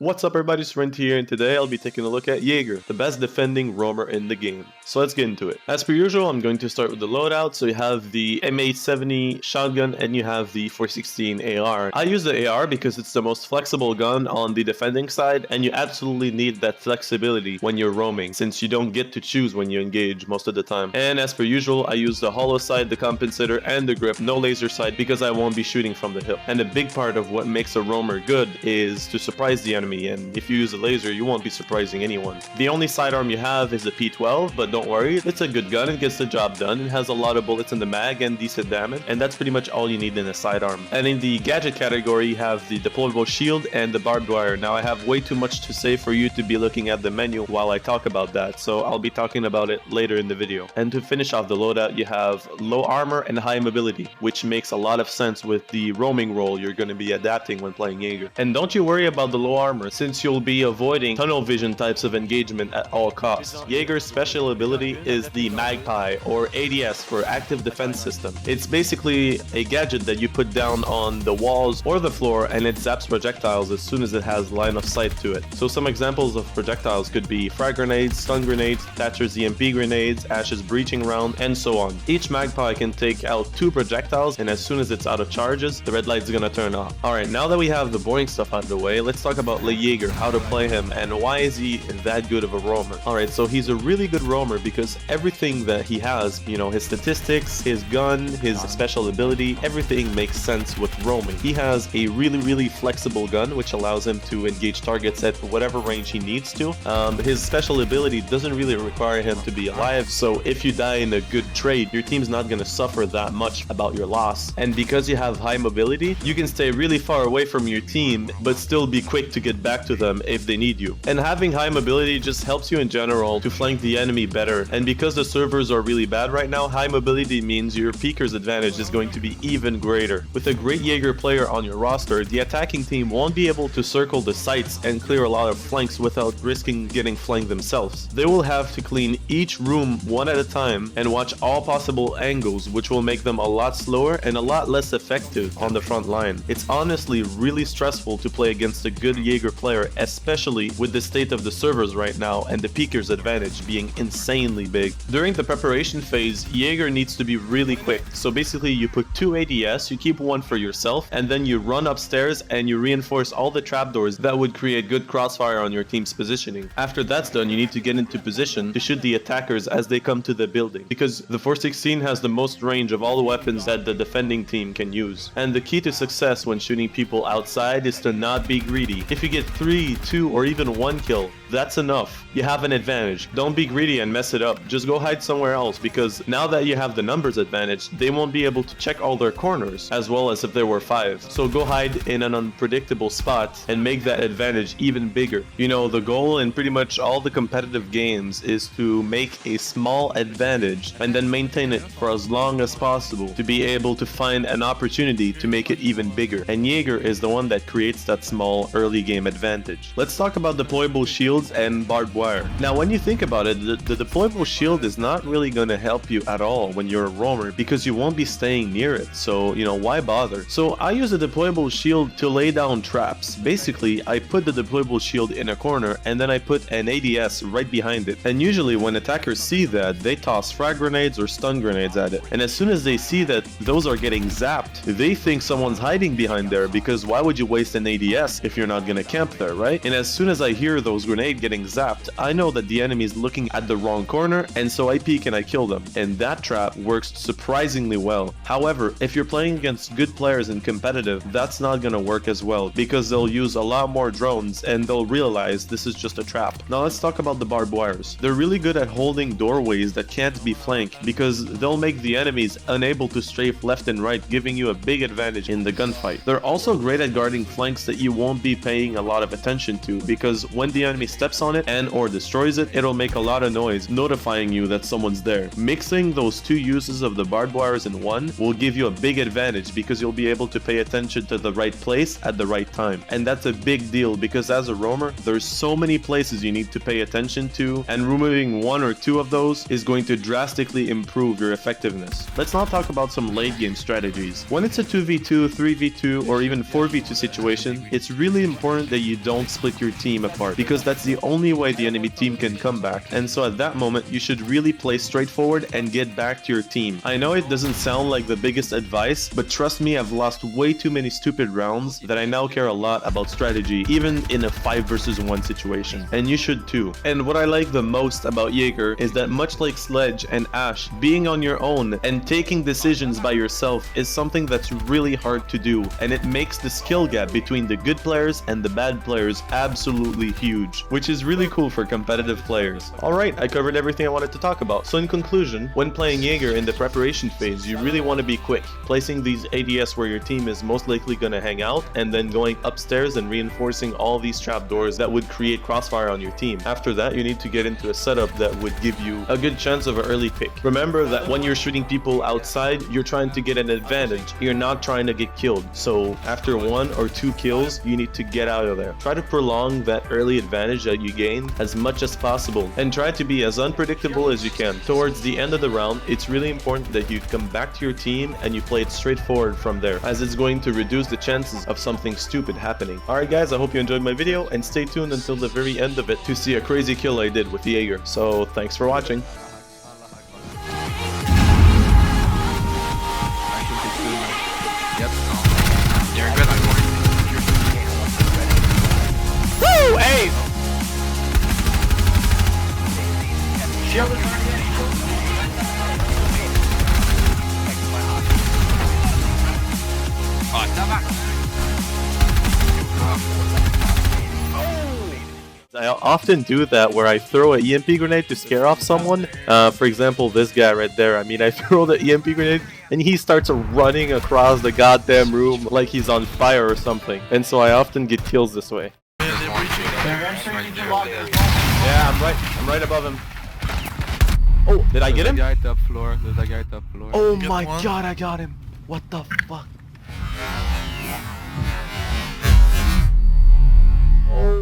What's up everybody, it's Rent here, and today I'll be taking a look at Jaeger, the best defending roamer in the game. So let's get into it. As per usual, I'm going to start with the loadout. So you have the M870 shotgun and you have the 416 AR. I use the AR because it's the most flexible gun on the defending side, and you absolutely need that flexibility when you're roaming, since you don't get to choose when you engage most of the time. And as per usual, I use the hollow side, the compensator, and the grip, no laser side, because I won't be shooting from the hip. And a big part of what makes a roamer good is to surprise the enemy. And if you use a laser, you won't be surprising anyone. The only sidearm you have is a P12, but don't worry, it's a good gun, it gets the job done, it has a lot of bullets in the mag and decent damage, and that's pretty much all you need in a sidearm. And in the gadget category, you have the deployable shield and the barbed wire. Now I have way too much to say for you to be looking at the menu while I talk about that, so I'll be talking about it later in the video. And to finish off the loadout, you have low armor and high mobility, which makes a lot of sense with the roaming role you're going to be adapting when playing Jaeger. And don't you worry about the low armor, since you'll be avoiding tunnel vision types of engagement at all costs. Jaeger's special ability is the Magpie, or ADS for Active Defense System. It's basically a gadget that you put down on the walls or the floor, and it zaps projectiles as soon as it has line of sight to it. So some examples of projectiles could be frag grenades, stun grenades, Thatcher's EMP grenades, Ash's breaching round, and so on. Each Magpie can take out 2 projectiles, and as soon as it's out of charges, the red light's gonna turn off. Alright, now that we have the boring stuff out of the way, let's talk about Jaeger, how to play him, and why is he that good of a roamer. Alright, so he's a really good roamer because everything that he has, you know, his statistics, his gun, his special ability, everything makes sense with roaming. He has a really flexible gun which allows him to engage targets at whatever range he needs to. His special ability doesn't really require him to be alive, so if you die in a good trade, your team's not going to suffer that much about your loss. And because you have high mobility, you can stay really far away from your team but still be quick to get back to them if they need you. And having high mobility just helps you in general to flank the enemy better, and because the servers are really bad right now, high mobility means your peeker's advantage is going to be even greater. With a great Jaeger player on your roster, the attacking team won't be able to circle the sites and clear a lot of flanks without risking getting flanked themselves. They will have to clean each room one at a time and watch all possible angles, which will make them a lot slower and a lot less effective on the front line. It's honestly really stressful to play against a good Jaeger player, especially with the state of the servers right now and the peeker's advantage being insanely big. During the preparation phase, Jaeger needs to be really quick. So basically you put 2 ADS, you keep 1 for yourself, and then you run upstairs and you reinforce all the trapdoors that would create good crossfire on your team's positioning. After that's done, you need to get into position to shoot the attackers as they come to the building, because the 416 has the most range of all the weapons that the defending team can use. And the key to success when shooting people outside is to not be greedy. If you get 3, 2, or even 1 kill, that's enough. You have an advantage. Don't be greedy and mess it up. Just go hide somewhere else, because now that you have the numbers advantage, they won't be able to check all their corners as well as if there were 5. So go hide in an unpredictable spot and make that advantage even bigger. You know, the goal in pretty much all the competitive games is to make a small advantage and then maintain it for as long as possible to be able to find an opportunity to make it even bigger. And Jaeger is the one that creates that small early game advantage. Let's talk about deployable shields and barbed wire. Now when you think about it, the deployable shield is not really going to help you at all when you're a roamer, because you won't be staying near it, so you know, why bother? So I use a deployable shield to lay down traps. Basically I put the deployable shield in a corner and then I put an ADS right behind it, and usually when attackers see that, they toss frag grenades or stun grenades at it, and as soon as they see that those are getting zapped, they think someone's hiding behind there, because why would you waste an ADS if you're not gonna camp there, right? And as soon as I hear those grenades getting zapped, I know that the enemy is looking at the wrong corner, and so I peek and I kill them, and that trap works surprisingly well. However, if you're playing against good players in competitive, that's not gonna work as well, because they'll use a lot more drones and they'll realize this is just a trap. Now let's talk about the barbed wires. They're really good at holding doorways that can't be flanked, because they'll make the enemies unable to strafe left and right, giving you a big advantage in the gunfight. They're also great at guarding flanks that you won't be paying a lot of attention to, because when the enemy steps on it and or destroys it, it'll make a lot of noise notifying you that someone's there. Mixing those 2 uses of the barbed wires in one will give you a big advantage, because you'll be able to pay attention to the right place at the right time. And that's a big deal, because as a roamer, there's so many places you need to pay attention to, and removing 1 or 2 of those is going to drastically improve your effectiveness. Let's now talk about some late game strategies. When it's a 2v2, 3v2, or even 4v2 situation, it's really important important that you don't split your team apart, because that's the only way the enemy team can come back. And so at that moment, you should really play straightforward and get back to your team. I know it doesn't sound like the biggest advice, but trust me, I've lost way too many stupid rounds that I now care a lot about strategy, even in a 5 versus 1 situation. And you should too. And what I like the most about Jaeger is that, much like Sledge and Ash, being on your own and taking decisions by yourself is something that's really hard to do, and it makes the skill gap between the good players and the bad players absolutely huge, which is really cool for competitive players. Alright, I covered everything I wanted to talk about. So in conclusion, when playing Jaeger in the preparation phase, you really want to be quick, placing these ADS where your team is most likely going to hang out, and then going upstairs and reinforcing all these trapdoors that would create crossfire on your team. After that, you need to get into a setup that would give you a good chance of an early pick. Remember that when you're shooting people outside, you're trying to get an advantage. You're not trying to get killed. So after 1 or 2 kills, you need to get out of there. Try to prolong that early advantage that you gain as much as possible, and try to be as unpredictable as you can. Towards the end of the round, it's really important that you come back to your team and you play it straightforward from there, as it's going to reduce the chances of something stupid happening. Alright guys, I hope you enjoyed my video, and stay tuned until the very end of it to see a crazy kill I did with the Jaeger. So thanks for watching. Woo! Hey! I often do that where I throw an EMP grenade to scare off someone. For example, this guy right there. I mean, I throw the EMP grenade and he starts running across the goddamn room like he's on fire or something. And so I often get kills this way. Yeah, I'm right above him. Oh, did I get him? There's a guy top floor. There's a guy top floor. Oh my god, I got him. What the fuck? Oh.